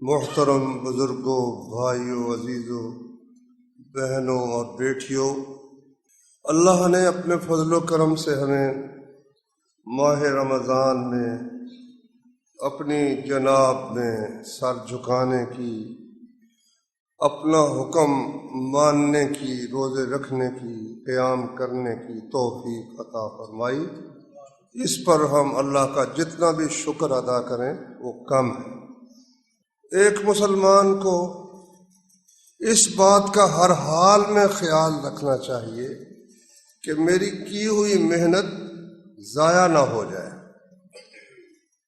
محترم بزرگوں، بھائیوں، عزیزوں، بہنوں اور بیٹیوں، اللہ نے اپنے فضل و کرم سے ہمیں ماہ رمضان میں اپنی جناب میں سر جھکانے کی، اپنا حکم ماننے کی، روزے رکھنے کی، قیام کرنے کی توفیق عطا فرمائی۔ اس پر ہم اللہ کا جتنا بھی شکر ادا کریں وہ کم ہے۔ ایک مسلمان کو اس بات کا ہر حال میں خیال رکھنا چاہیے کہ میری کی ہوئی محنت ضائع نہ ہو جائے۔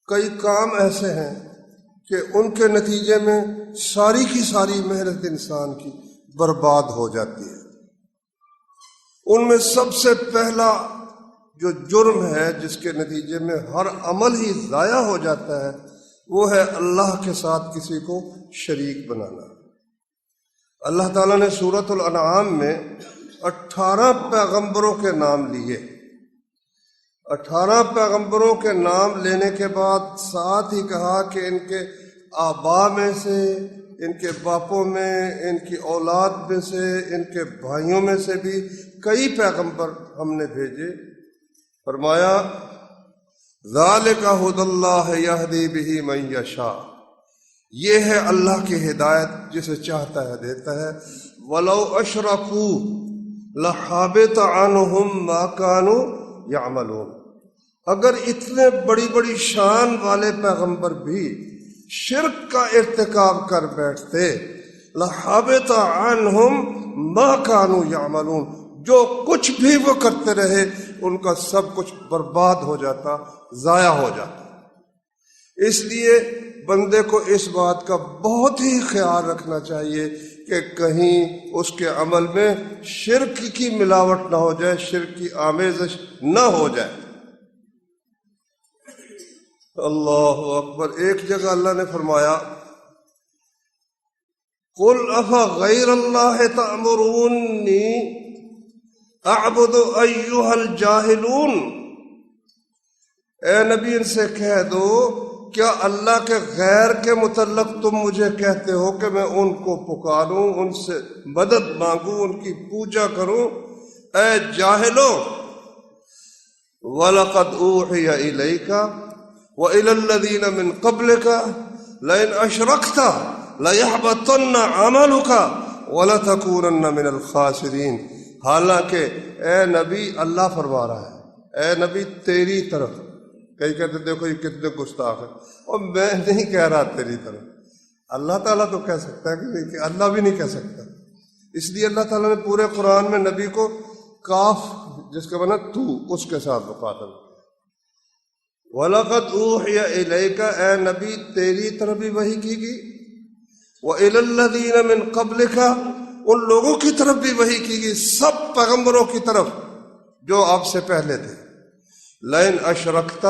کئی کام ایسے ہیں کہ ان کے نتیجے میں ساری کی ساری محنت انسان کی برباد ہو جاتی ہے۔ ان میں سب سے پہلا جو جرم ہے جس کے نتیجے میں ہر عمل ہی ضائع ہو جاتا ہے، وہ ہے اللہ کے ساتھ کسی کو شریک بنانا۔ اللہ تعالیٰ نے سورۃ الانعام میں 18 پیغمبروں کے نام لیے۔ 18 پیغمبروں کے نام لینے کے بعد ساتھ ہی کہا کہ ان کے آبا میں سے، ان کے باپوں میں، ان کی اولاد میں سے، ان کے بھائیوں میں سے بھی کئی پیغمبر ہم نے بھیجے۔ فرمایا ذالک ھدی اللہ یہدی بہ من یشاء، یہ ہے اللہ کی ہدایت، جسے چاہتا ہے دیتا ہے۔ ولو اشرکوا لحبط عنہم ما کانوا یعملون، اگر اتنے بڑی بڑی شان والے پیغمبر بھی شرک کا ارتکاب کر بیٹھتے، لحبط عنہم ما کانوا یعملون، جو کچھ بھی وہ کرتے رہے ان کا سب کچھ برباد ہو جاتا، ضائع ہو جاتا۔ اس لیے بندے کو اس بات کا بہت ہی خیال رکھنا چاہیے کہ کہیں اس کے عمل میں شرک کی ملاوٹ نہ ہو جائے، شرک کی آمیزش نہ ہو جائے۔ اللہ اکبر۔ ایک جگہ اللہ نے فرمایا قل افغیر اللہ تأمرونی اعبد ایھا الجاہلون، اے نبی ان سے کہہ دو کیا اللہ کے غیر کے متعلق تم مجھے کہتے ہو کہ میں ان کو پکاروں، ان سے مدد مانگوں، ان کی پوجا کروں؟ اے جاہلو، وَلَقَدْ أُوحِيَ إِلَيْكَ وَإِلَى الَّذِينَ مِن قَبْلِكَ لَئِنْ أَشْرَكْتَ لَيَحْبَطَنَّ عَمَلُكَ وَلَتَكُونَنَّ مِنَ الْخَاسِرِينَ۔ حالانکہ اے نبی، اللہ فرما رہا ہے، اے نبی تیری طرف، کئی کہتے دیکھو یہ کتنے گستاخ ہیں، اور میں نہیں کہہ رہا تیری طرف، اللہ تعالیٰ تو کہہ سکتا ہے کہ اللہ بھی نہیں کہہ سکتا۔ اس لیے اللہ تعالیٰ نے پورے قرآن میں نبی کو کاف جس کا معنی تو، اس کے ساتھ مخاطب کیا۔ وَلَقَدْ أُوحِيَ إِلَيْكَ، اے نبی تیری طرف بھی وحی کی گئی، وَإِلَى الَّذِينَ مِن قَبْلِكَ، ان لوگوں کی طرف بھی وحی کی گئی، سب پیغمبروں کی طرف جو آپ سے پہلے تھے۔ لَئِنْ أَشْرَكْتَ،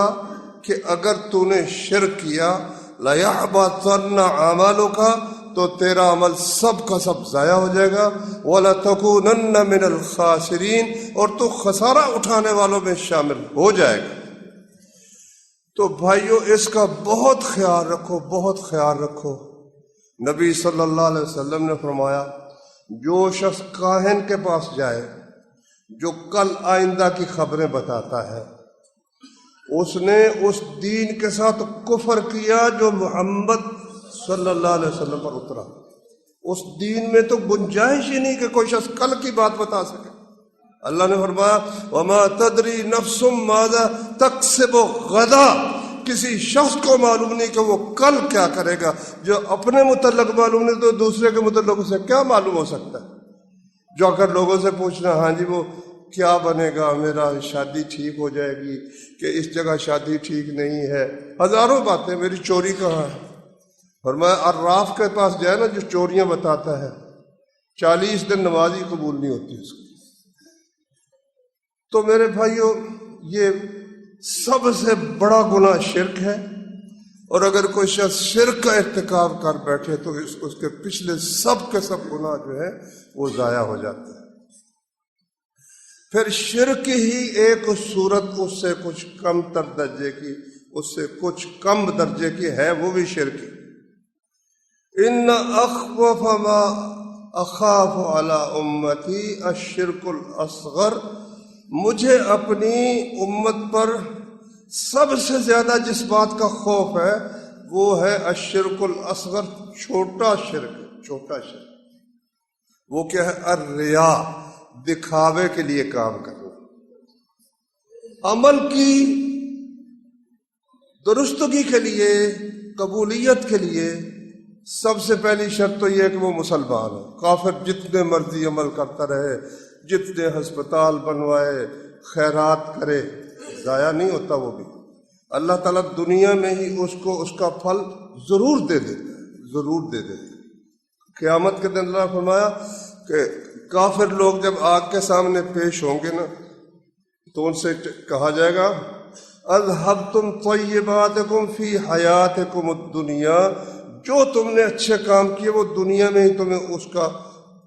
کہ اگر تو نے شرک کیا، لَيَحْبَطَنَّ عَمَلُكَ، تو تیرا عمل سب کا سب ضائع ہو جائے گا، وَلَتَكُونَنَّ مِنَ الْخَاسِرِينَ، اور تو خسارہ اٹھانے والوں میں شامل ہو جائے گا۔ تو بھائیو اس کا بہت خیال رکھو، بہت خیال رکھو۔ نبی صلی اللہ علیہ وسلم نے فرمایا جو شخص کاہن کے پاس جائے جو کل آئندہ کی خبریں بتاتا ہے، اس نے اس دین کے ساتھ کفر کیا جو محمد صلی اللہ علیہ وسلم پر اترا۔ اس دین میں تو گنجائش ہی نہیں کہ کوئی شخص کل کی بات بتا سکے۔ اللہ نے فرمایا وَمَا تَدْرِي نَفْسٌ مَاذَا تَكْسِبُ غَدًا، کسی شخص کو معلوم نہیں کہ وہ کل کیا کرے گا۔ جو اپنے متعلق معلوم نہیں تو دوسرے کے متعلق اسے کیا معلوم ہو سکتا ہے؟ جو اگر لوگوں سے پوچھنا ہاں جی وہ کیا بنے گا، میرا شادی ٹھیک ہو جائے گی کہ اس جگہ شادی ٹھیک نہیں ہے، ہزاروں باتیں، میری چوری کہاں ہے۔ فرمایا عراف کے پاس جائے نا جو چوریاں بتاتا ہے، 40 دن نماز ہی قبول نہیں ہوتی اس کی۔ تو میرے بھائیو یہ سب سے بڑا گناہ شرک ہے، اور اگر کوئی شخص شرک کا ارتکاب کر بیٹھے تو اس کے پچھلے سب کے سب گناہ جو ہے وہ ضائع ہو جاتے ہیں۔ پھر شرک ہی ایک صورت اس سے کچھ کم تر درجے کی، اس سے کچھ کم درجے کی ہے، وہ بھی شرک۔ ان اخوف ما اخاف علی امتی الشرک الاصغر، مجھے اپنی امت پر سب سے زیادہ جس بات کا خوف ہے وہ ہے الشرک الاصغر، چھوٹا شرک، چھوٹا شرک۔ وہ کیا ہے؟ الریا، دکھاوے کے لیے کام کرنا۔ عمل کی درستگی کے لیے، قبولیت کے لیے سب سے پہلی شرط تو یہ ہے کہ وہ مسلمان ہو۔ کافر جتنے مرضی عمل کرتا رہے، جتنے ہسپتال بنوائے، خیرات کرے، ضائع نہیں ہوتا وہ بھی۔ اللہ تعالیٰ دنیا میں ہی اس کو اس کا پھل ضرور دے دیتا ہے، ضرور دے دیتا ہے۔ قیامت کے دن اللہ نے فرمایا کہ کافر لوگ جب آگ کے سامنے پیش ہوں گے نا تو ان سے کہا جائے گا اذھبتم طیباتکم فی حیاتکم الدنیا، جو تم نے اچھے کام کیے وہ دنیا میں ہی تمہیں اس کا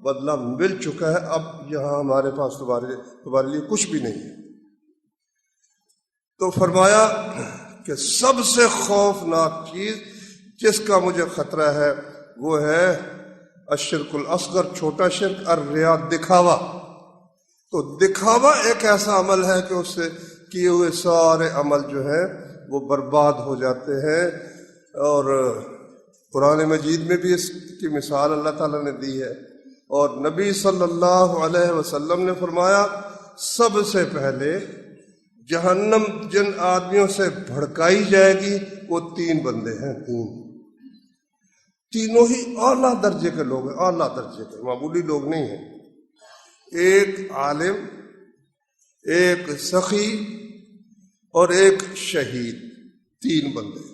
بدلہ مل چکا ہے، اب یہاں ہمارے پاس تمہارے لیے کچھ بھی نہیں ہے۔ تو فرمایا کہ سب سے خوفناک چیز جس کا مجھے خطرہ ہے وہ ہے الشرک الاصغر، چھوٹا شرک، الریا، دکھاوا۔ تو دکھاوا ایک ایسا عمل ہے کہ اس سے کیے ہوئے سارے عمل جو ہیں وہ برباد ہو جاتے ہیں، اور قرآن مجید میں بھی اس کی مثال اللہ تعالیٰ نے دی ہے، اور نبی صلی اللہ علیہ وسلم نے فرمایا سب سے پہلے جہنم جن آدمیوں سے بھڑکائی جائے گی وہ 3 بندے ہیں، تینوں ہی اعلیٰ درجے کے لوگ ہیں، اعلیٰ درجے کے، معمولی لوگ نہیں ہیں۔ ایک عالم، ایک سخی اور ایک شہید، 3 بندے۔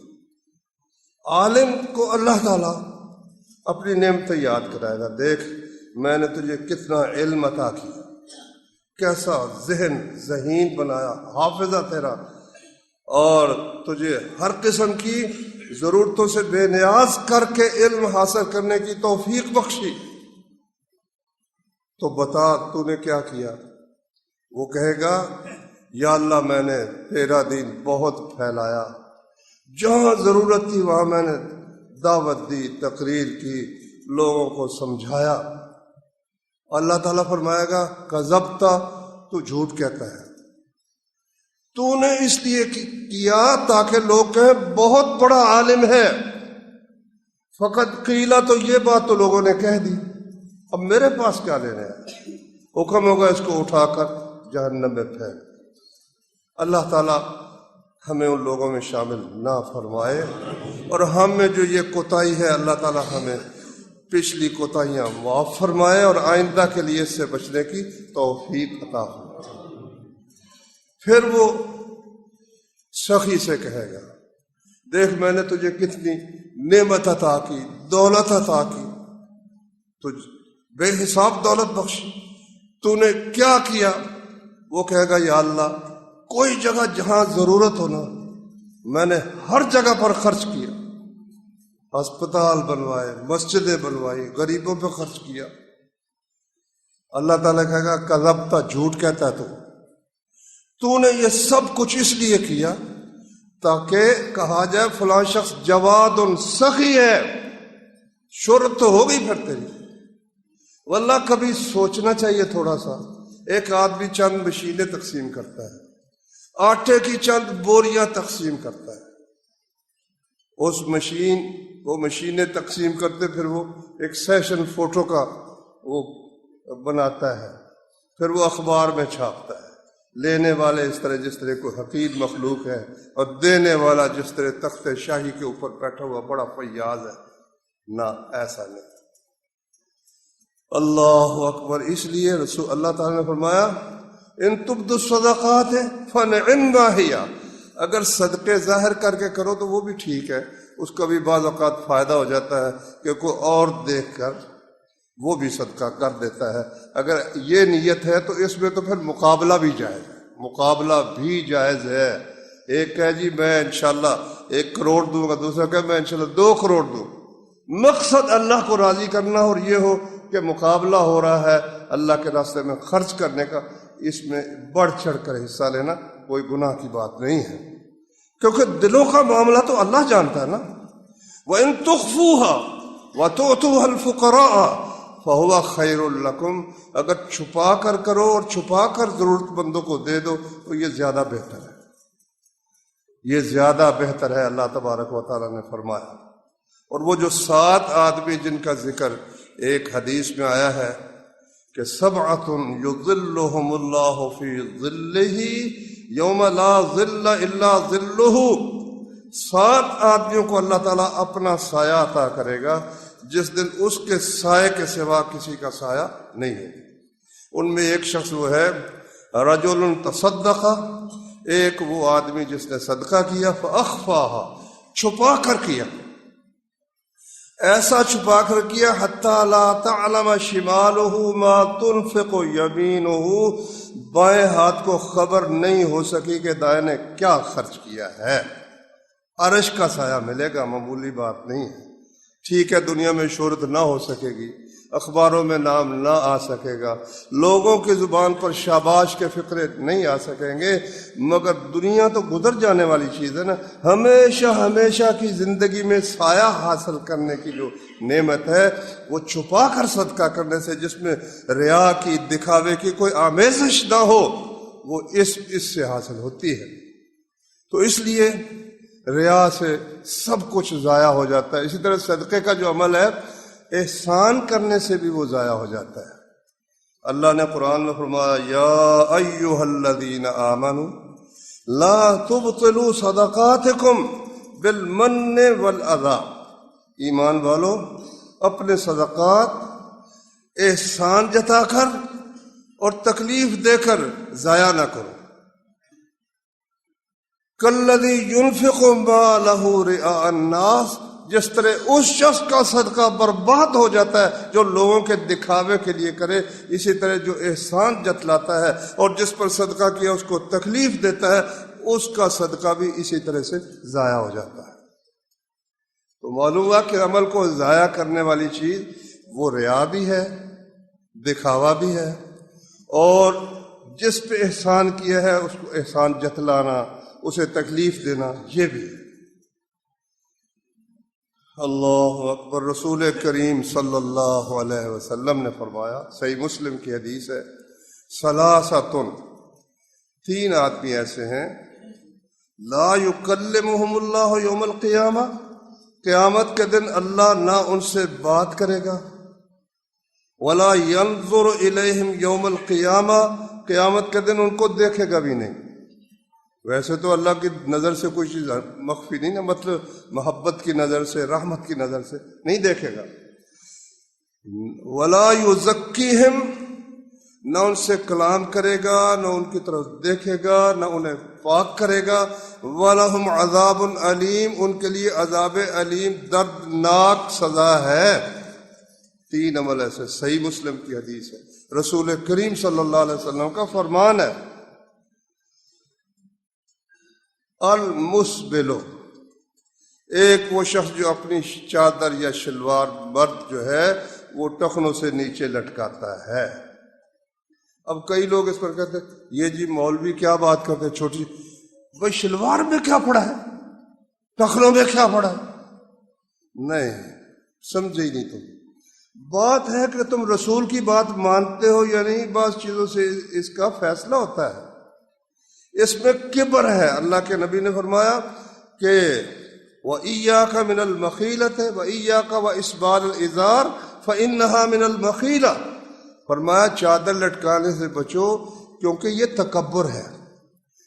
عالم کو اللہ تعالیٰ اپنی نعمتیں یاد کرائے گا، دیکھ میں نے تجھے کتنا علم عطا کیا، کیسا ذہن ذہین بنایا، حافظہ تیرا، اور تجھے ہر قسم کی ضرورتوں سے بے نیاز کر کے علم حاصل کرنے کی توفیق بخشی، تو بتا تو نے کیا کیا؟ وہ کہے گا یا اللہ میں نے تیرا دین بہت پھیلایا، جہاں ضرورت تھی وہاں میں نے دعوت دی، تقریر کی، لوگوں کو سمجھایا۔ اللہ تعالیٰ فرمائے گا کذبتا، تو جھوٹ کہتا ہے، تو نے اس لیے کیا تاکہ لوگ کہیں بہت بڑا عالم ہے، فقط قیلا، تو یہ بات تو لوگوں نے کہہ دی، اب میرے پاس کیا لینا ہے؟ حکم ہوگا اس کو اٹھا کر جہنم میں پھینک۔ اللہ تعالیٰ ہمیں ان لوگوں میں شامل نہ فرمائے، اور ہم میں جو یہ کوتاہی ہے اللہ تعالیٰ ہمیں پچھلی کوتاہیاں معاف فرمائے، اور آئندہ کے لیے اس سے بچنے کی توفیق عطا فرمائے۔ پھر وہ سخی سے کہے گا دیکھ میں نے تجھے کتنی نعمت عطا کی، دولت عطا کی، تجھ بے حساب دولت بخشی، تو نے کیا کیا؟ وہ کہے گا یا اللہ کوئی جگہ جہاں ضرورت ہو نا میں نے ہر جگہ پر خرچ کیا، ہسپتال بنوائے، مسجدیں بنوائی، غریبوں پہ خرچ کیا۔ اللہ تعالیٰ کہے گا کذبتا، جھوٹ کہتا ہے تو نے یہ سب کچھ اس لیے کیا تاکہ کہا جائے فلاں شخص جواد سخی ہے، شہرت تو ہو گئی پھر تیری۔ واللہ کبھی سوچنا چاہیے تھوڑا سا، ایک آدمی چند مشینیں تقسیم کرتا ہے، آٹے کی چند بوریاں تقسیم کرتا ہے، وہ مشینیں تقسیم کرتے، پھر وہ ایک سیشن فوٹو کا وہ بناتا ہے، پھر وہ اخبار میں چھاپتا ہے۔ لینے والے اس طرح جس طرح کوئی حقیر مخلوق ہے، اور دینے والا جس طرح تخت شاہی کے اوپر بیٹھا ہوا بڑا فیاض ہے، نہ ایسا نہیں۔ اللہ اکبر۔ اس لیے رسول اللہ تعالیٰ نے فرمایا ان تبدوا الصدقات فنعما ہی، اگر صدقے ظاہر کر کے کرو تو وہ بھی ٹھیک ہے، اس کا بھی بعض اوقات فائدہ ہو جاتا ہے کہ کوئی اور دیکھ کر وہ بھی صدقہ کر دیتا ہے۔ اگر یہ نیت ہے تو اس میں تو پھر مقابلہ بھی جائز ہے، مقابلہ بھی جائز ہے۔ ایک کہے جی میں انشاءاللہ 1 کروڑ دوں گا، دوسرا کہے میں انشاءاللہ 2 کروڑ دوں، مقصد اللہ کو راضی کرنا، اور یہ ہو کہ مقابلہ ہو رہا ہے اللہ کے راستے میں خرچ کرنے کا، اس میں بڑھ چڑھ کر حصہ لینا کوئی گناہ کی بات نہیں ہے، کیونکہ دلوں کا معاملہ تو اللہ جانتا ہے نا۔ وَإِن تُخْفُوهَا، وَتُؤْتُوهَا الْفُقَرَاءَ فَهُوَ خَيْرٌ لَكُمْ، اگر چھپا کر کرو اور چھپا کر ضرورت مندوں کو دے دو تو یہ زیادہ بہتر ہے، یہ زیادہ بہتر ہے، اللہ تبارک و تعالیٰ نے فرمایا۔ اور وہ جو 7 آدمی جن کا ذکر ایک حدیث میں آیا ہے کہ سبعۃ یظلھم اللہ فی ظلہ یوم لا ظل الا ظلہ، 7 آدمیوں کو اللہ تعالیٰ اپنا سایہ عطا کرے گا جس دن اس کے سائے کے سوا کسی کا سایہ نہیں ہے۔ ان میں ایک شخص وہ ہے رجل تصدق، ایک وہ آدمی جس نے صدقہ کیا، فاخفاها، چھپا کر کیا، ایسا چھپا کر کیا حتی لا تعلم شمالہ ما تنفق یمینہ، بائیں ہاتھ کو خبر نہیں ہو سکی کہ دائیں نے کیا خرچ کیا ہے۔ عرش کا سایہ ملے گا، معمولی بات نہیں ہے۔ ٹھیک ہے دنیا میں شہرت نہ ہو سکے گی، اخباروں میں نام نہ آ سکے گا، لوگوں کی زبان پر شاباش کے فقرے نہیں آ سکیں گے، مگر دنیا تو گزر جانے والی چیز ہے نا۔ ہمیشہ ہمیشہ کی زندگی میں سایہ حاصل کرنے کی جو نعمت ہے وہ چھپا کر صدقہ کرنے سے، جس میں ریا کی، دکھاوے کی کوئی آمیزش نہ ہو، وہ اس سے حاصل ہوتی ہے۔ تو اس لیے ریا سے سب کچھ ضائع ہو جاتا ہے۔ اسی طرح صدقے کا جو عمل ہے احسان کرنے سے بھی وہ ضائع ہو جاتا ہے۔ اللہ نے قرآن میں فرمایا یا ایھا الذین آمنوا لا تبطلوا صدقاتکم بالمن والاذی، ایمان والو اپنے صدقات احسان جتا کر اور تکلیف دے کر ضائع نہ کرو۔ کالذی ینفق مالہ رئاء الناس، جس طرح اس شخص کا صدقہ برباد ہو جاتا ہے جو لوگوں کے دکھاوے کے لیے کرے، اسی طرح جو احسان جتلاتا ہے اور جس پر صدقہ کیا اس کو تکلیف دیتا ہے، اس کا صدقہ بھی اسی طرح سے ضائع ہو جاتا ہے۔ تو معلوم ہوا کہ عمل کو ضائع کرنے والی چیز وہ ریا بھی ہے، دکھاوا بھی ہے، اور جس پہ احسان کیا ہے اس کو احسان جتلانا، اسے تکلیف دینا، یہ بھی ہے۔ اللہ اکبر۔ رسول کریم صلی اللہ علیہ وسلم نے فرمایا، صحیح مسلم کی حدیث ہے، ثلاثۃ، 3 آدمی ایسے ہیں لا یکلمہم اللہ یوم القیامہ، قیامت کے دن اللہ نہ ان سے بات کرے گا، ولا ینظر الیہم یوم القیامہ، قیامت کے دن ان کو دیکھے گا بھی نہیں۔ ویسے تو اللہ کی نظر سے کوئی چیز مخفی نہیں نا، مطلب محبت کی نظر سے، رحمت کی نظر سے نہیں دیکھے گا۔ ولا یزکیہم، نہ ان سے کلام کرے گا، نہ ان کی طرف دیکھے گا، نہ انہیں پاک کرے گا۔ وَلَهُمْ عَذَابٌ علیم، ان کے لیے عذاب علیم، دردناک سزا ہے۔ 3 عمل ایسے، صحیح مسلم کی حدیث ہے، رسول کریم صلی اللہ علیہ وسلم کا فرمان ہے۔ المسبلو، ایک وہ شخص جو اپنی چادر یا شلوار مرد جو ہے وہ ٹخنوں سے نیچے لٹکاتا ہے۔ اب کئی لوگ اس پر کہتے ہیں یہ جی مولوی کیا بات کرتے ہیں، چھوٹی بھائی شلوار میں کیا پڑا ہے، ٹخنوں میں کیا پڑا ہے؟ نہیں سمجھے ہی نہیں تم۔ بات ہے کہ تم رسول کی بات مانتے ہو یا نہیں، بعض چیزوں سے اس کا فیصلہ ہوتا ہے۔ اس میں کبر ہے۔ اللہ کے نبی نے فرمایا کہ وَإِيَّاكَ مِنَ الْمَخِيلَةِ وَإِيَّاكَ وَإِسْبَالَ الْإِزَارِ فَإِنَّهَا مِنَ الْمَخِيلَةِ، فرمایا چادر لٹکانے سے بچو کیونکہ یہ تکبر ہے۔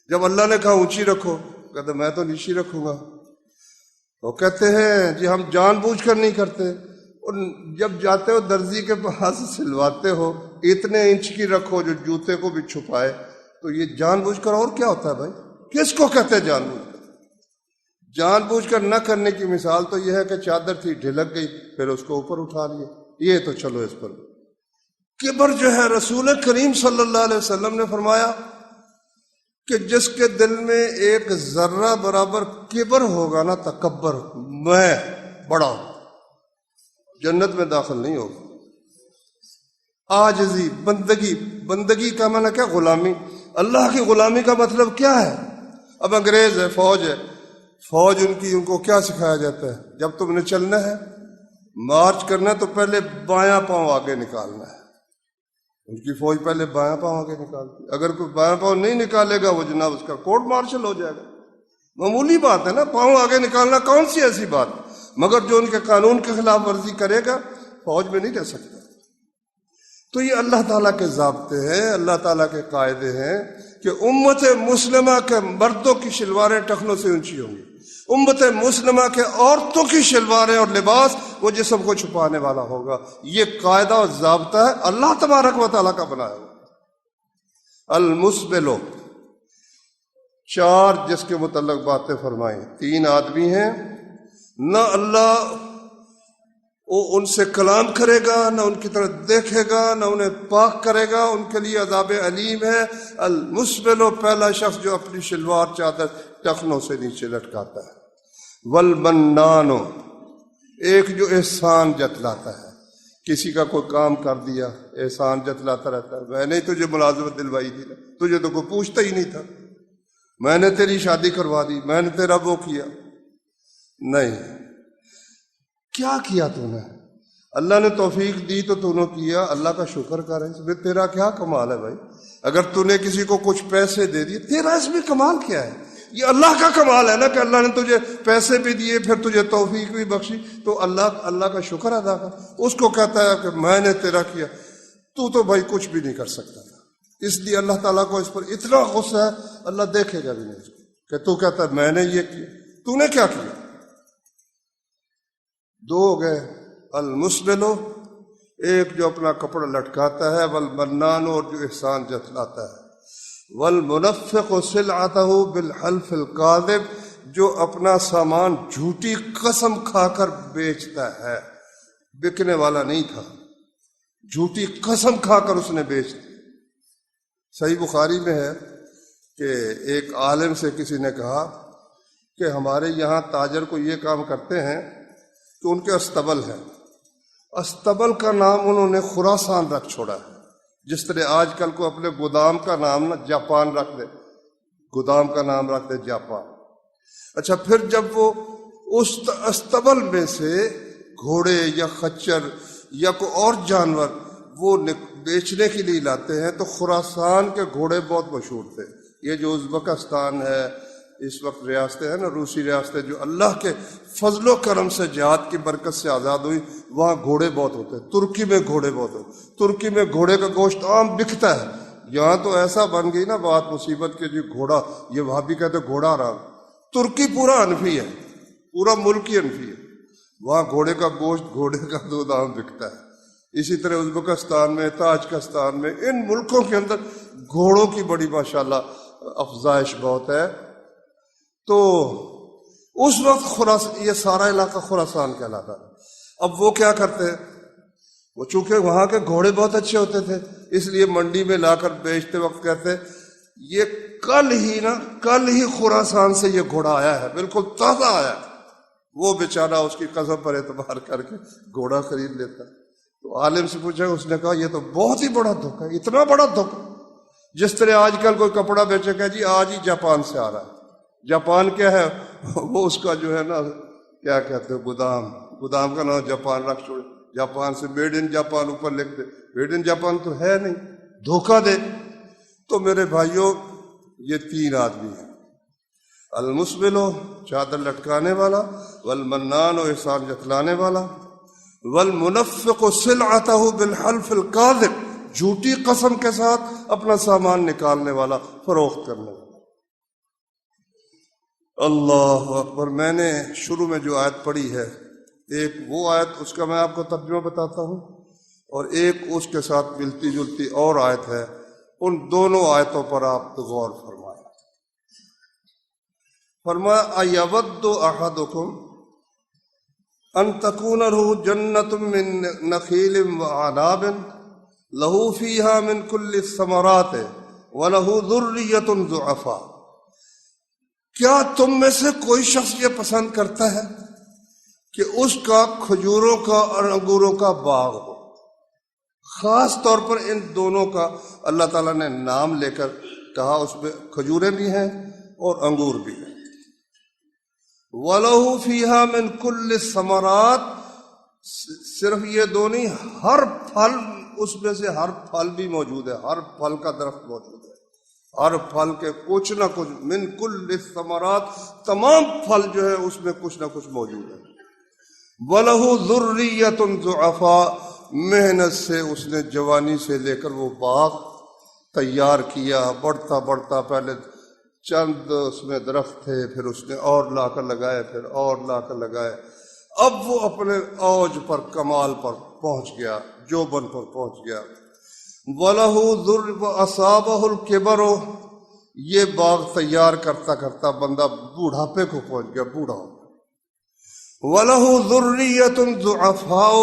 جب اللہ نے کہا اونچی رکھو، کہتے میں تو نیچی رکھوں گا۔ وہ کہتے ہیں جی ہم جان بوجھ کر نہیں کرتے، اور جب جاتے ہو درزی کے پاس سلواتے ہو اتنے انچ کی رکھو جو جوتے کو بھی چھپائے، تو یہ جان بوجھ کر اور کیا ہوتا ہے بھائی؟ کس کو کہتے ہیں جان بوجھ کر؟ جان بوجھ کر نہ کرنے کی مثال تو یہ ہے کہ چادر تھی ڈھلک گئی، پھر اس کو اوپر اٹھا لیے، یہ تو چلو اس پر کبر جو ہے۔ رسول کریم صلی اللہ علیہ وسلم نے فرمایا کہ جس کے دل میں ایک ذرہ برابر کبر ہوگا نا، تکبر، میں بڑا ہوں، جنت میں داخل نہیں ہوگا۔ عاجزی، بندگی، بندگی کا معنی کیا؟ غلامی۔ اللہ کی غلامی کا مطلب کیا ہے؟ اب انگریز ہے، فوج ہے، فوج ان کو کیا سکھایا جاتا ہے؟ جب تم نے چلنا ہے مارچ کرنا ہے تو پہلے بایاں پاؤں آگے نکالنا ہے. ان کی فوج پہلے بایاں پاؤں آگے نکالتی ہے. اگر کوئی بایاں پاؤں نہیں نکالے گا وہ جناب اس کا کورٹ مارشل ہو جائے گا. معمولی بات ہے نا، پاؤں آگے نکالنا کون سی ایسی بات، مگر جو ان کے قانون کے خلاف ورزی کرے گا فوج میں نہیں رہ سکتا. تو یہ اللہ تعالیٰ کے ضابطے ہیں، اللہ تعالیٰ کے قاعدے ہیں کہ امت مسلمہ کے مردوں کی شلواریں ٹخنوں سے اونچی ہوں گی، امت مسلمہ کے عورتوں کی شلواریں اور لباس وہ جسم کو چھپانے والا ہوگا. یہ قاعدہ اور ضابطہ ہے اللہ تبارک و تعالیٰ کا بنایا ہوا. المسبلو، 4 جس کے متعلق باتیں فرمائیں. 3 آدمی ہیں، نہ اللہ وہ ان سے کلام کرے گا، نہ ان کی طرف دیکھے گا، نہ انہیں پاک کرے گا، ان کے لیے عذاب علیم ہے. المسبلو، پہلا شخص جو اپنی شلوار چادر ٹخنوں سے نیچے لٹکاتا ہے. والمنانو، ایک جو احسان جتلاتا ہے، کسی کا کوئی کام کر دیا احسان جتلاتا رہتا ہے. میں نے تجھے ملازمت دلوائی تھی نا، تجھے تو کوئی پوچھتا ہی نہیں تھا، میں نے تیری شادی کروا دی، میں نے تیرا وہ کیا. نہیں، کیا کیا تو نے؟ اللہ نے توفیق دی تو تو نے کیا، اللہ کا شکر کر. اس میں تیرا کیا کمال ہے بھائی؟ اگر تو نے کسی کو کچھ پیسے دے دیے، تیرا اس میں کمال کیا ہے؟ یہ اللہ کا کمال ہے نا کہ اللہ نے تجھے پیسے بھی دیے، پھر تجھے توفیق بھی بخشی، تو اللہ کا شکر ادا کر. اس کو کہتا ہے کہ میں نے تیرا کیا، تو بھائی کچھ بھی نہیں کر سکتا تھا. اس لیے اللہ تعالیٰ کو اس پر اتنا غصہ ہے، اللہ دیکھے گا بھی نہیں اس کو کہ تو کہتا ہے میں نے یہ کیا، تو نے کیا کیا. 2 ہو گئے. المسبلو، ایک جو اپنا کپڑا لٹکاتا ہے، والمنان، اور جو احسان جتلاتا ہے. والمنفق سلعتہ بالحلف الکاذب، جو اپنا سامان جھوٹی قسم کھا کر بیچتا ہے. بکنے والا نہیں تھا، جھوٹی قسم کھا کر اس نے بیچ دی. صحیح بخاری میں ہے کہ ایک عالم سے کسی نے کہا کہ ہمارے یہاں تاجر کو یہ کام کرتے ہیں کہ ان کے استبل ہے، استبل کا نام انہوں نے خراسان رکھ چھوڑا ہے. جس طرح آج کل کو اپنے گودام کا نام نا جاپان رکھ دے، گودام کا نام رکھ دے جاپان. اچھا، پھر جب وہ اس استبل میں سے گھوڑے یا خچر یا کوئی اور جانور وہ بیچنے کے لیے لاتے ہیں، تو خراسان کے گھوڑے بہت مشہور تھے. یہ جو ازبکستان ہے اس وقت، ریاستیں ہیں نا، روسی ریاستیں جو اللہ کے فضل و کرم سے جہاد کی برکت سے آزاد ہوئی، وہاں گھوڑے بہت ہوتے ہیں. ترکی میں گھوڑے بہت ہوتے ہیں، ترکی میں گھوڑے کا گوشت عام بکتا ہے. یہاں تو ایسا بن گئی نا بات مصیبت کے، جو گھوڑا، یہ وہاں بھی کہتے گھوڑا حرام. ترکی پورا انفی ہے، پورا ملک ہی انفی ہے. وہاں گھوڑے کا گوشت، گھوڑے کا دودھ عام بکتا ہے. اسی طرح ازبکستان میں، تاجکستان میں، ان ملکوں کے اندر گھوڑوں کی بڑی ماشاءاللہ افزائش بہت ہے. تو اس وقت یہ سارا علاقہ خراسان کہلاتا ہے. اب وہ کیا کرتے ہیں، وہ چونکہ وہاں کے گھوڑے بہت اچھے ہوتے تھے، اس لیے منڈی میں لا کر بیچتے وقت کہتے یہ کل ہی خراسان سے یہ گھوڑا آیا ہے، بالکل تازہ آیا ہے. وہ بیچارہ اس کی قسم پر اعتبار کر کے گھوڑا خرید لیتا. تو عالم سے پوچھا، اس نے کہا یہ تو بہت ہی بڑا دھوکہ ہے، اتنا بڑا دھوکہ. جس طرح آج کل کوئی کپڑا بیچے گا جی آج ہی جاپان سے آ رہا ہے. جاپان کیا ہے، وہ اس کا جو ہے نا کیا کہتے ہیں، گودام کا نام جاپان رکھ چھوڑے. جاپان سے میڈ ان جاپان اوپر لکھ دے، میڈ ان جاپان تو ہے نہیں، دھوکہ دے. تو میرے بھائیوں، یہ 3 آدمی ہیں. المسبلو، چادر لٹکانے والا، والمنان، احسان جتلانے والا، والمنفق سلعتہ بالحلف الکاذب، جھوٹی قسم کے ساتھ اپنا سامان نکالنے والا، فروخت کرنے والا. اللہ اکبر. میں نے شروع میں جو آیت پڑھی ہے، ایک وہ آیت، اس کا میں آپ کو ترجمہ بتاتا ہوں، اور ایک اس کے ساتھ ملتی جلتی اور آیت ہے. ان دونوں آیتوں پر آپ غور فرمائیں. فرمایا ایود احدکم ان تکون لہ جنۃ من نخیل وعناب لہ فیہا من کل الثمرات ولہ ذریۃ ضعفاء. کیا تم میں سے کوئی شخص یہ پسند کرتا ہے کہ اس کا کھجوروں کا اور انگوروں کا باغ ہو؟ خاص طور پر ان دونوں کا اللہ تعالیٰ نے نام لے کر کہا، اس میں کھجوریں بھی ہیں اور انگور بھی ہیں. وَلَهُ فِيهَا مِن كُلِّ الثَّمَرَاتِ، صرف یہ دو نہیں، ہر پھل اس میں سے ہر پھل بھی موجود ہے، ہر پھل کا درخت موجود ہے، ہر پھل کے کچھ نہ کچھ، من کل الثمرات، تمام پھل جو ہے اس میں کچھ نہ کچھ موجود ہے۔ وَلَهُ ذُرِّيَّةٌ ضُعَفَاء، محنت سے اس نے جوانی سے لے کر وہ باغ تیار کیا، بڑھتا بڑھتا، پہلے چند اس میں درخت تھے، پھر اس نے اور لا کر لگائے، پھر اور لا کر لگائے، اب وہ اپنے اوج پر، کمال پر پہنچ گیا، جوبن پر پہنچ گیا۔ وَلَهُ ذُرِّ وَأَصَابَهُ الْكِبَرُ، یہ باغ تیار کرتا کرتا بندہ بوڑھاپے کو پہنچ گیا، بوڑھا ہو گیا۔ وَلَهُ ذُرِّيَّةٌ ضُعَفَاءُ،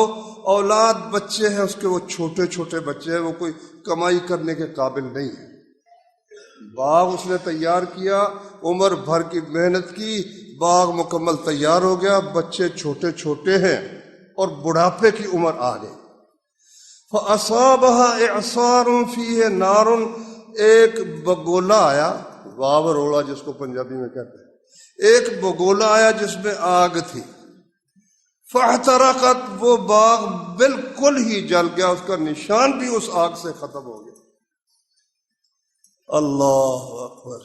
اولاد بچے ہیں اس کے، وہ چھوٹے چھوٹے بچے ہیں، وہ کوئی کمائی کرنے کے قابل نہیں ہے۔ باغ اس نے تیار کیا، عمر بھر کی محنت کی، باغ مکمل تیار ہو گیا، بچے چھوٹے چھوٹے ہیں اور بڑھاپے کی عمر آ گئی۔ فَأَصَابَهَا إِعْصَارٌ فِيهِ نَارٌ، ایک بگولا آیا، واو روڑا جس کو پنجابی میں کہتے ہیں، ایک بگولا آیا جس میں آگ تھی۔ فَاحْتَرَقَتْ، وہ باغ بالکل ہی جل گیا، اس کا نشان بھی اس آگ سے ختم ہو گیا۔ اللہ اکبر،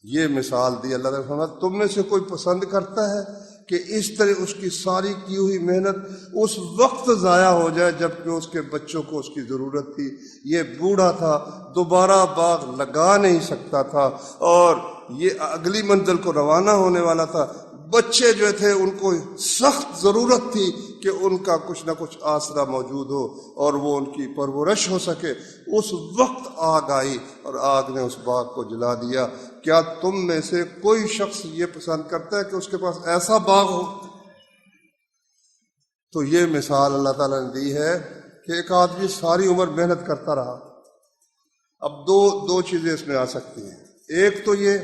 یہ مثال دی اللہ تعالیٰ۔ فرمایا تم میں سے کوئی پسند کرتا ہے کہ اس طرح اس کی ساری کی ہوئی محنت اس وقت ضائع ہو جائے جب کہ اس کے بچوں کو اس کی ضرورت تھی؟ یہ بوڑھا تھا، دوبارہ باغ لگا نہیں سکتا تھا، اور یہ اگلی منزل کو روانہ ہونے والا تھا۔ بچے جو تھے ان کو سخت ضرورت تھی کہ ان کا کچھ نہ کچھ آسرا موجود ہو اور وہ ان کی پرورش ہو سکے۔ اس وقت آگ آئی اور آگ نے اس باغ کو جلا دیا۔ کیا تم میں سے کوئی شخص یہ پسند کرتا ہے کہ اس کے پاس ایسا باغ ہو؟ تو یہ مثال اللہ تعالیٰ نے دی ہے کہ ایک آدمی ساری عمر محنت کرتا رہا۔ اب دو چیزیں اس میں آ سکتی ہیں۔ ایک تو یہ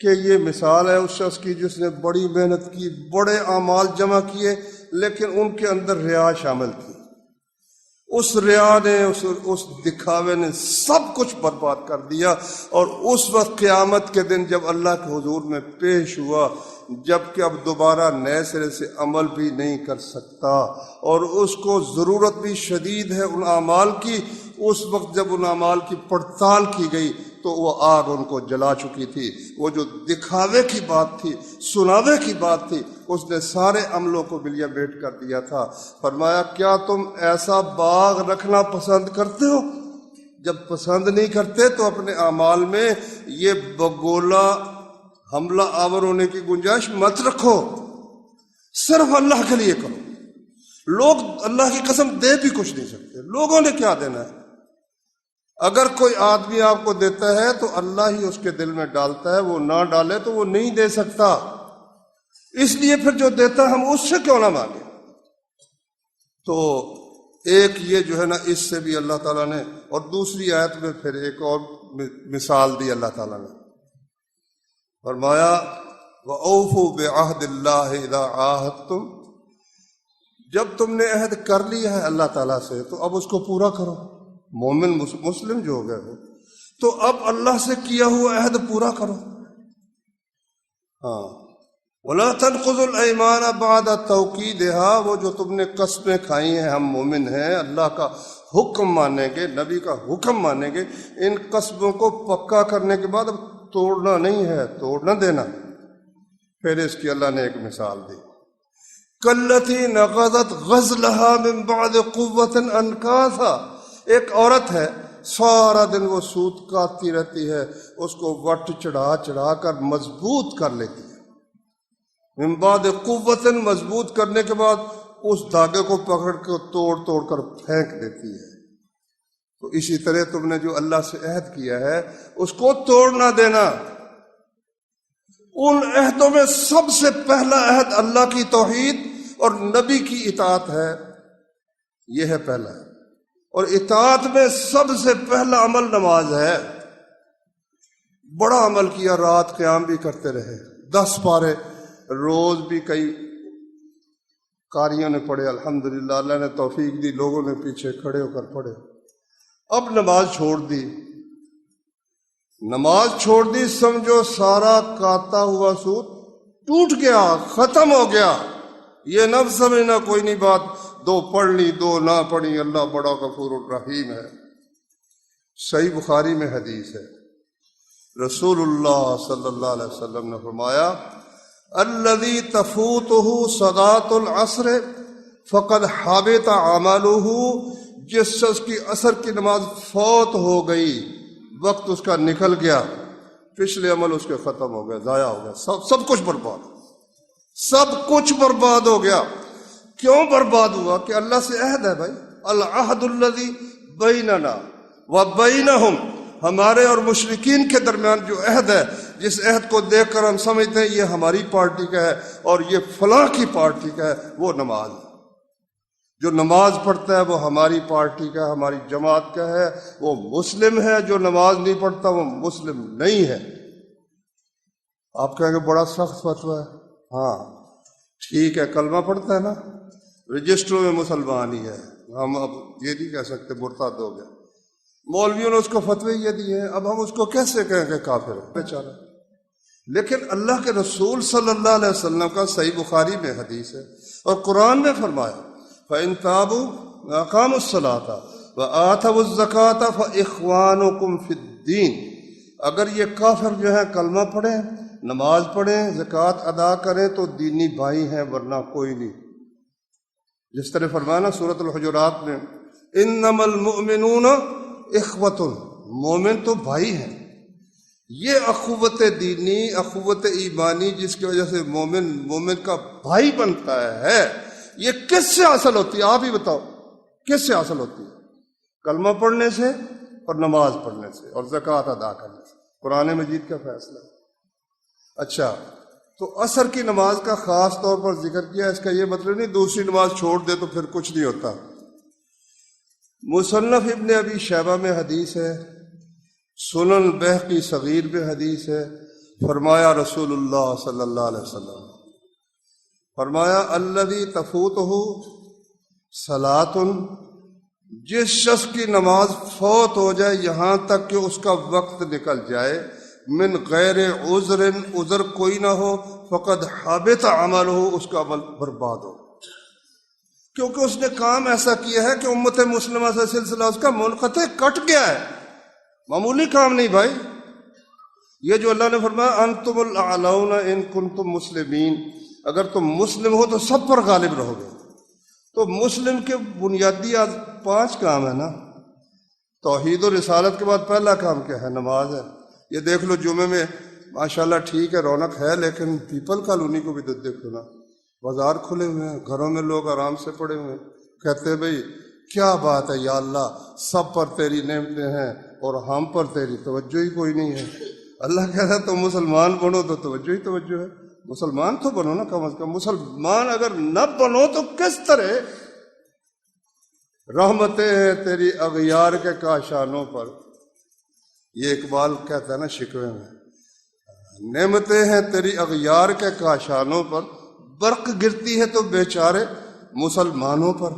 کہ یہ مثال ہے اس شخص کی جس نے بڑی محنت کی، بڑے اعمال جمع کیے، لیکن ان کے اندر ریا شامل تھی۔ اس ریا نے، اس دکھاوے نے سب کچھ برباد کر دیا، اور اس وقت قیامت کے دن جب اللہ کے حضور میں پیش ہوا، جب کہ اب دوبارہ نئے سرے سے عمل بھی نہیں کر سکتا اور اس کو ضرورت بھی شدید ہے ان اعمال کی، اس وقت جب ان اعمال کی پڑتال کی گئی تو وہ آگ ان کو جلا چکی تھی۔ وہ جو دکھاوے کی بات تھی، سناوے کی بات تھی، اس نے سارے عملوں کو بلیا بیٹ کر دیا تھا۔ فرمایا کیا تم ایسا باغ رکھنا پسند کرتے ہو؟ جب پسند نہیں کرتے تو اپنے اعمال میں یہ بگولا حملہ آور ہونے کی گنجائش مت رکھو، صرف اللہ کے لیے کرو۔ لوگ اللہ کی قسم دے بھی کچھ نہیں سکتے، لوگوں نے کیا دینا ہے؟ اگر کوئی آدمی آپ کو دیتا ہے تو اللہ ہی اس کے دل میں ڈالتا ہے، وہ نہ ڈالے تو وہ نہیں دے سکتا۔ اس لیے پھر جو دیتا ہے ہم اس سے کیوں نہ مانگیں؟ تو ایک یہ جو ہے نا، اس سے بھی اللہ تعالیٰ نے، اور دوسری آیت میں پھر ایک اور مثال دی اللہ تعالیٰ نے، فرمایا وَأَوْفُوا بِعَهْدِ اللَّهِ إِذَا عَاهَدتُّمْ، جب تم نے عہد کر لیا ہے اللہ تعالیٰ سے تو اب اس کو پورا کرو۔ مومن مسلم جو ہو گئے ہو تو اب اللہ سے کیا ہوا عہد پورا کرو۔ ہاں، وَلَا تَنْقُضُوا الْأَيْمَانَ بَعْدَ تَوْكِيدِهَا، وہ جو تم نے قسمیں کھائی ہیں، ہم مومن ہیں، اللہ کا حکم مانیں گے، نبی کا حکم مانیں گے، ان قسموں کو پکا کرنے کے بعد اب توڑنا نہیں ہے، توڑ نہ دینا۔ پھر اس کی اللہ نے ایک مثال دی، کَالَّتِي نَقَضَتْ غَزْلَهَا مِن بَعْدِ قُوَّةٍ أَنْكَاثًا، ایک عورت ہے سارا دن وہ سوت کاٹتی رہتی ہے، اس کو وٹ چڑھا چڑھا کر مضبوط کر لیتی ہے، من بعد قوت، مضبوط کرنے کے بعد اس دھاگے کو پکڑ کے توڑ توڑ کر پھینک دیتی ہے۔ تو اسی طرح تم نے جو اللہ سے عہد کیا ہے اس کو توڑ نہ دینا۔ ان عہدوں میں سب سے پہلا عہد اللہ کی توحید اور نبی کی اطاعت ہے، یہ ہے پہلا ہے، اور اطاعت میں سب سے پہلا عمل نماز ہے۔ بڑا عمل کیا، رات قیام بھی کرتے رہے، 10 پارے روز بھی کئی قاریوں نے پڑھے، الحمدللہ اللہ نے توفیق دی، لوگوں نے پیچھے کھڑے ہو کر پڑھے۔ اب نماز چھوڑ دی، نماز چھوڑ دی، سمجھو سارا کاتا ہوا سود ٹوٹ گیا، ختم ہو گیا۔ یہ نہ سمجھنا کوئی نہیں بات، دو پڑھ لی دو نہ پڑھی، اللہ بڑا غفور الرحیم ہے۔ صحیح بخاری میں حدیث ہے، رسول اللہ صلی اللہ علیہ وسلم نے فرمایا الذی تفوتہ صلاۃ العصر فقد حبط عملہ، جس شخص کی عصر کی نماز فوت ہو گئی، وقت اس کا نکل گیا، پچھلے عمل اس کے ختم ہو گئے، ضائع ہو گیا، سب کچھ برباد، سب کچھ برباد ہو گیا۔ کیوں برباد ہوا؟ کہ اللہ سے عہد ہے بھائی، العہد الذی بیننا وبینہم، ہمارے اور مشرکین کے درمیان جو عہد ہے، جس عہد کو دیکھ کر ہم سمجھتے ہیں یہ ہماری پارٹی کا ہے اور یہ فلاں کی پارٹی کا ہے، وہ نماز ہے۔ جو نماز پڑھتا ہے وہ ہماری پارٹی کا ہے، ہماری جماعت کا ہے، وہ مسلم ہے۔ جو نماز نہیں پڑھتا وہ مسلم نہیں ہے۔ آپ کہیں گے بڑا سخت فتویٰ ہے، ہاں ٹھیک ہے، کلمہ پڑھتا ہے نا، رجسٹروں میں مسلمان ہی ہے، ہم اب یہ نہیں کہہ سکتے مرتد ہو گیا۔ مولویوں نے اس کو فتوے یہ دیے ہیں، اب ہم اس کو کیسے کہیں کہ کافر ہے بیچارہ؟ لیکن اللہ کے رسول صلی اللہ علیہ وسلم کا صحیح بخاری میں حدیث ہے اور قرآن میں فرمایا فَإِن تَابُوا وَأَقَامُوا الصَّلَاةَ وَآتَوُا الزَّكَاةَ فَإِخْوَانُكُمْ فِي الدِّينِ، اگر یہ کافر جو ہے کلمہ پڑھیں، نماز پڑھیں، زکوٰۃ ادا کریں تو دینی بھائی ہیں، ورنہ کوئی نہیں۔ جس طرح فرمایا نا سورۃ الحجرات میں انما المؤمنون اخوۃ، مومن تو بھائی ہیں۔ یہ اخوت دینی، اخوت ایمانی جس کی وجہ سے مومن کا بھائی بنتا ہے، یہ کس سے حاصل ہوتی ہے؟ آپ ہی بتاؤ کس سے حاصل ہوتی ہے؟ کلمہ پڑھنے سے اور نماز پڑھنے سے اور زکوٰۃ ادا کرنے سے، قرآن مجید کا فیصلہ۔ اچھا، تو عصر کی نماز کا خاص طور پر ذکر کیا، اس کا یہ مطلب نہیں دوسری نماز چھوڑ دے تو پھر کچھ نہیں ہوتا۔ مصنف ابن ابی شیبہ میں حدیث ہے، سنن بہقی صغیر میں حدیث ہے، فرمایا رسول اللہ صلی اللہ علیہ وسلم، فرمایا الذی تفوتہ صلاۃ، جس شخص کی نماز فوت ہو جائے یہاں تک کہ اس کا وقت نکل جائے، من غیر عذر، عذر کوئی نہ ہو، فقد حبط عملہ، اس کا عمل برباد ہو، کیونکہ اس نے کام ایسا کیا ہے کہ امت مسلمہ سے سلسلہ اس کا منقطع کٹ گیا ہے۔ معمولی کام نہیں بھائی، یہ جو اللہ نے فرمایا انتم الاعلون ان کنتم مسلمین، اگر تم مسلم ہو تو سب پر غالب رہو گے۔ تو مسلم کے بنیادی 5 کام ہے نا، توحید و رسالت کے بعد پہلا کام کیا ہے؟ نماز ہے۔ یہ دیکھ لو جمعے میں ماشاءاللہ ٹھیک ہے رونق ہے، لیکن پیپل کالونی کو بھی تو دیکھو نا، بازار کھلے ہوئے ہیں، گھروں میں لوگ آرام سے پڑے ہوئے ہیں، کہتے ہیں بھئی کیا بات ہے یا اللہ، سب پر تیری نعمتیں ہیں اور ہم پر تیری توجہ ہی کوئی نہیں ہے۔ اللہ کہتا ہے تم مسلمان بنو تو توجہ ہی توجہ ہے، مسلمان تو بنو نا کم از کم، مسلمان اگر نہ بنو تو کس طرح؟ رحمتیں ہیں تیری اغیار کے کاشانوں پر، یہ اقبال کہتا ہے نا شکوے میں، نعمتیں ہیں تیری اغیار کے کاشانوں پر، برق گرتی ہے تو بیچارے مسلمانوں پر۔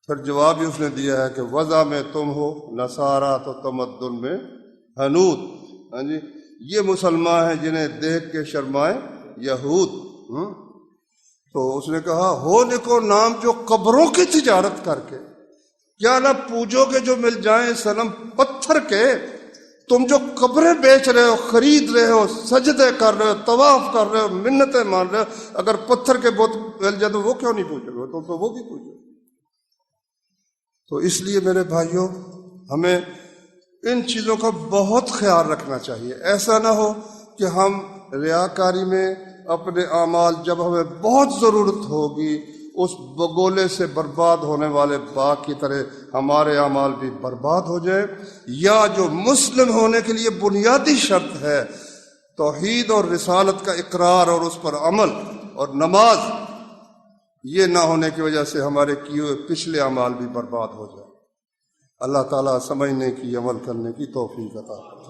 پھر جواب ہی اس نے دیا ہے کہ وضع میں تم ہو نصارہ تو تمدن میں حنود، ہاں جی، یہ مسلمان ہیں جنہیں دیکھ کے شرمائے یہود۔ تو اس نے کہا ہو لکھو نام جو قبروں کی تجارت کر کے، کیا نہ پوجو کے جو مل جائیں صنم پتھر کے، تم جو قبریں بیچ رہے ہو، خرید رہے ہو، سجدے کر رہے ہو، طواف کر رہے ہو، منتیں مان رہے ہو، اگر پتھر کے بت مل جائے تو وہ کیوں نہیں پوجو گے؟ تو وہ بھی پوجو۔ تو اس لیے میرے بھائیوں ہمیں ان چیزوں کا بہت خیال رکھنا چاہیے۔ ایسا نہ ہو کہ ہم ریاکاری میں اپنے اعمال جب ہمیں بہت ضرورت ہوگی اس بگولے سے برباد ہونے والے باغ کی طرح ہمارے اعمال بھی برباد ہو جائے، یا جو مسلم ہونے کے لیے بنیادی شرط ہے توحید اور رسالت کا اقرار اور اس پر عمل اور نماز، یہ نہ ہونے کی وجہ سے ہمارے کیے ہوئے پچھلے اعمال بھی برباد ہو جائے۔ اللہ تعالیٰ سمجھنے کی، عمل کرنے کی توفیق عطا فرمائے۔